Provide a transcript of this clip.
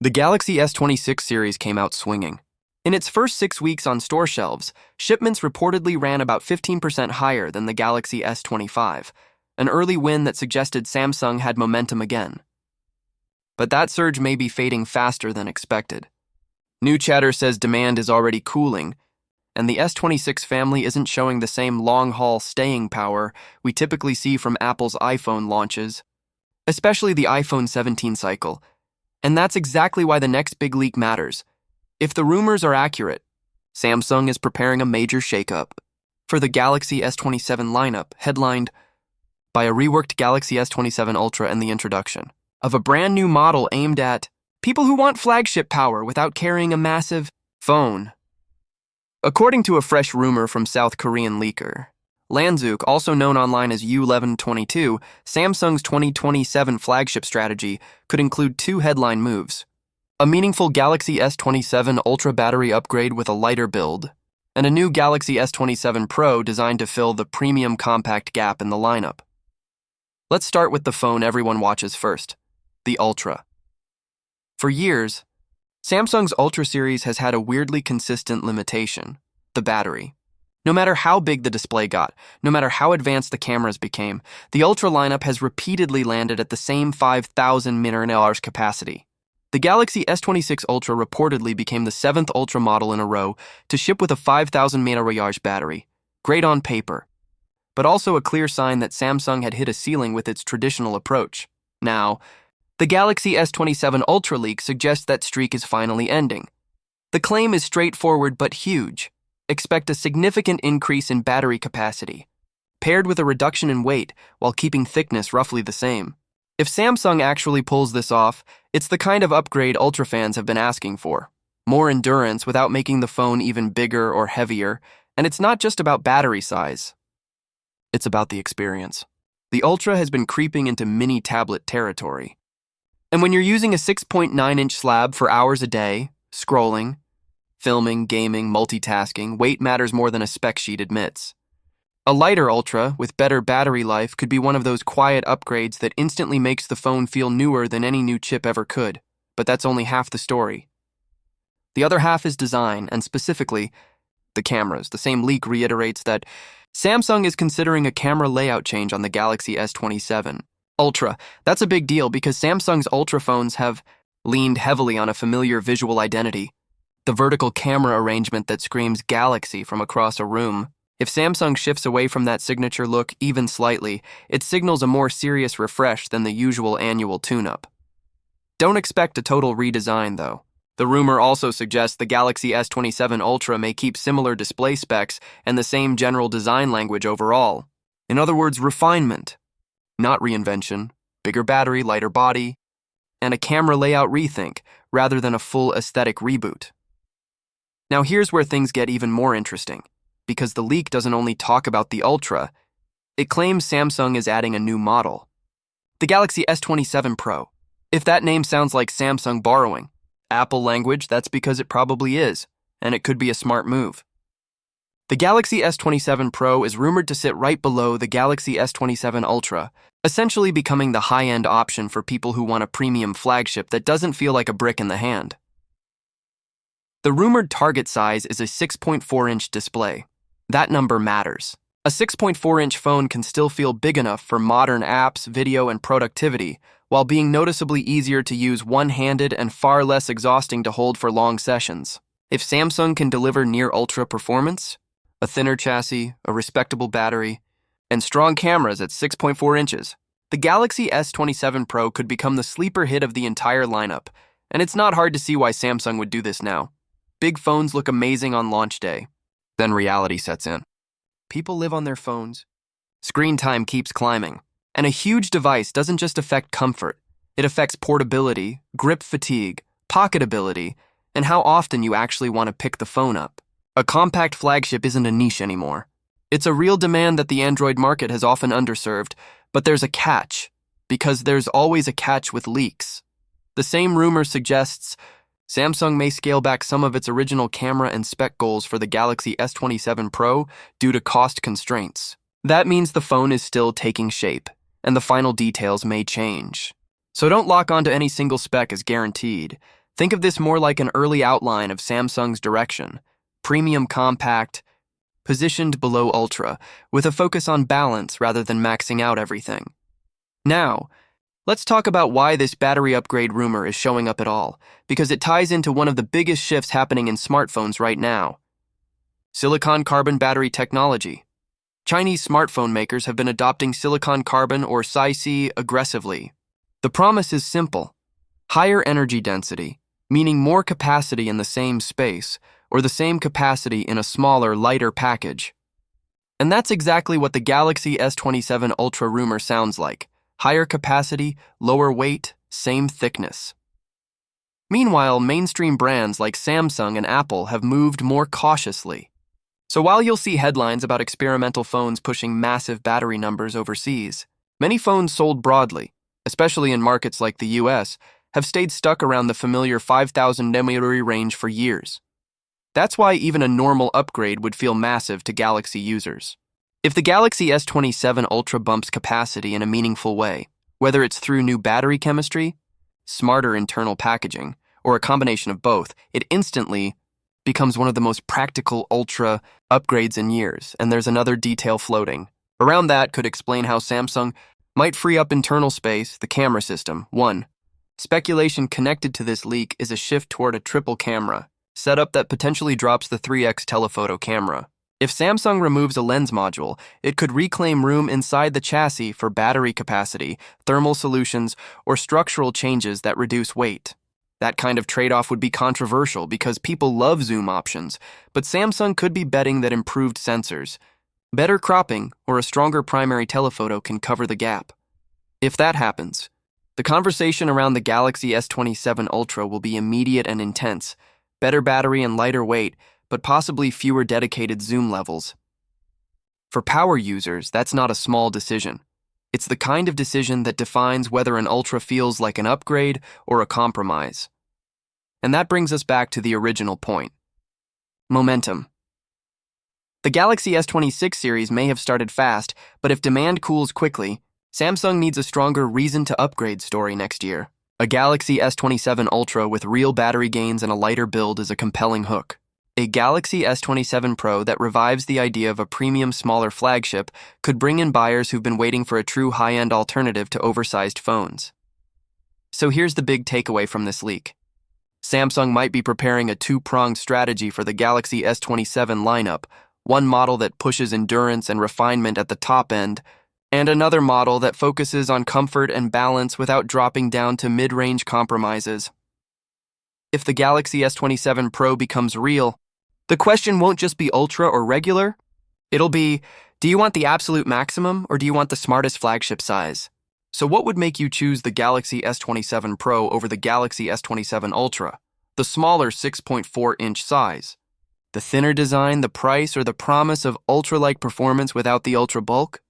The Galaxy S26 series came out swinging. In its first 6 weeks on store shelves, shipments reportedly ran about 15% higher than the Galaxy S25, an early win that suggested Samsung had momentum again. But that surge may be fading faster than expected. New chatter says demand is already cooling, and the S26 family isn't showing the same long-haul staying power we typically see from Apple's iPhone launches, especially the iPhone 17 cycle. And that's exactly why the next big leak matters. If the rumors are accurate, Samsung is preparing a major shakeup for the Galaxy S27 lineup, headlined by a reworked Galaxy S27 Ultra and the introduction of a brand new model aimed at people who want flagship power without carrying a massive phone. According to a fresh rumor from South Korean leaker Lanzuk, also known online as U1122, Samsung's 2027 flagship strategy could include two headline moves: a meaningful Galaxy S27 Ultra battery upgrade with a lighter build, and a new Galaxy S27 Pro designed to fill the premium compact gap in the lineup. Let's start with the phone everyone watches first, the Ultra. For years, Samsung's Ultra series has had a weirdly consistent limitation: the battery. No matter how big the display got, no matter how advanced the cameras became, the Ultra lineup has repeatedly landed at the same 5,000 mAh capacity. The Galaxy S26 Ultra reportedly became the 7th Ultra model in a row to ship with a 5,000 mAh battery. Great on paper, but also a clear sign that Samsung had hit a ceiling with its traditional approach. Now, the Galaxy S27 Ultra leak suggests that streak is finally ending. The claim is straightforward but huge. Expect a significant increase in battery capacity, paired with a reduction in weight while keeping thickness roughly the same. If Samsung actually pulls this off, it's the kind of upgrade Ultra fans have been asking for. More endurance without making the phone even bigger or heavier, and it's not just about battery size. It's about the experience. The Ultra has been creeping into mini tablet territory. And when you're using a 6.9-inch slab for hours a day, scrolling, filming, gaming, multitasking, weight matters more than a spec sheet admits. A lighter Ultra with better battery life could be one of those quiet upgrades that instantly makes the phone feel newer than any new chip ever could, but that's only half the story. The other half is design, and specifically, the cameras. The same leak reiterates that Samsung is considering a camera layout change on the Galaxy S27 Ultra. That's a big deal because Samsung's Ultra phones have leaned heavily on a familiar visual identity: the vertical camera arrangement that screams Galaxy from across a room. If Samsung shifts away from that signature look even slightly, it signals a more serious refresh than the usual annual tune-up. Don't expect a total redesign, though. The rumor also suggests the Galaxy S27 Ultra may keep similar display specs and the same general design language overall. In other words, refinement, not reinvention, bigger battery, lighter body, and a camera layout rethink rather than a full aesthetic reboot. Now here's where things get even more interesting, because the leak doesn't only talk about the Ultra, it claims Samsung is adding a new model: the Galaxy S27 Pro. If that name sounds like Samsung borrowing Apple language, that's because it probably is, and it could be a smart move. The Galaxy S27 Pro is rumored to sit right below the Galaxy S27 Ultra, essentially becoming the high-end option for people who want a premium flagship that doesn't feel like a brick in the hand. The rumored target size is a 6.4-inch display. That number matters. A 6.4-inch phone can still feel big enough for modern apps, video, and productivity, while being noticeably easier to use one-handed and far less exhausting to hold for long sessions. If Samsung can deliver near-ultra performance, a thinner chassis, a respectable battery, and strong cameras at 6.4 inches, the Galaxy S27 Pro could become the sleeper hit of the entire lineup, and it's not hard to see why Samsung would do this now. Big phones look amazing on launch day. Then reality sets in. People live on their phones. Screen time keeps climbing. And a huge device doesn't just affect comfort. It affects portability, grip fatigue, pocketability, and how often you actually want to pick the phone up. A compact flagship isn't a niche anymore. It's a real demand that the Android market has often underserved, but there's a catch, because there's always a catch with leaks. The same rumor suggests Samsung may scale back some of its original camera and spec goals for the Galaxy S27 Pro due to cost constraints. That means the phone is still taking shape, and the final details may change. So don't lock onto any single spec as guaranteed. Think of this more like an early outline of Samsung's direction: premium compact, positioned below Ultra, with a focus on balance rather than maxing out everything. Now, let's talk about why this battery upgrade rumor is showing up at all, because it ties into one of the biggest shifts happening in smartphones right now: silicon carbon battery technology. Chinese smartphone makers have been adopting silicon carbon or SiC aggressively. The promise is simple: higher energy density, meaning more capacity in the same space, or the same capacity in a smaller, lighter package. And that's exactly what the Galaxy S27 Ultra rumor sounds like: higher capacity, lower weight, same thickness. Meanwhile, mainstream brands like Samsung and Apple have moved more cautiously. So while you'll see headlines about experimental phones pushing massive battery numbers overseas, many phones sold broadly, especially in markets like the US, have stayed stuck around the familiar 5,000 mAh range for years. That's why even a normal upgrade would feel massive to Galaxy users. If the Galaxy S27 Ultra bumps capacity in a meaningful way, whether it's through new battery chemistry, smarter internal packaging, or a combination of both, it instantly becomes one of the most practical Ultra upgrades in years, and there's another detail floating. Around that could explain how Samsung might free up internal space, the camera system. 1. Speculation connected to this leak is a shift toward a triple camera setup that potentially drops the 3x telephoto camera. If Samsung removes a lens module, it could reclaim room inside the chassis for battery capacity, thermal solutions, or structural changes that reduce weight. That kind of trade-off would be controversial because people love zoom options, but Samsung could be betting that improved sensors, better cropping, or a stronger primary telephoto can cover the gap. If that happens, the conversation around the Galaxy S27 Ultra will be immediate and intense: better battery and lighter weight, but possibly fewer dedicated zoom levels. For power users, that's not a small decision. It's the kind of decision that defines whether an Ultra feels like an upgrade or a compromise. And that brings us back to the original point: momentum. The Galaxy S26 series may have started fast, but if demand cools quickly, Samsung needs a stronger reason to upgrade story next year. A Galaxy S27 Ultra with real battery gains and a lighter build is a compelling hook. A Galaxy S27 Pro that revives the idea of a premium, smaller flagship could bring in buyers who've been waiting for a true high-end alternative to oversized phones. So here's the big takeaway from this leak: Samsung might be preparing a two-pronged strategy for the Galaxy S27 lineup: one model that pushes endurance and refinement at the top end, and another model that focuses on comfort and balance without dropping down to mid-range compromises. If the Galaxy S27 Pro becomes real, the question won't just be Ultra or regular. It'll be, do you want the absolute maximum or do you want the smartest flagship size? So what would make you choose the Galaxy S27 Pro over the Galaxy S27 Ultra, the smaller 6.4-inch size? The thinner design, the price, or the promise of Ultra-like performance without the Ultra bulk?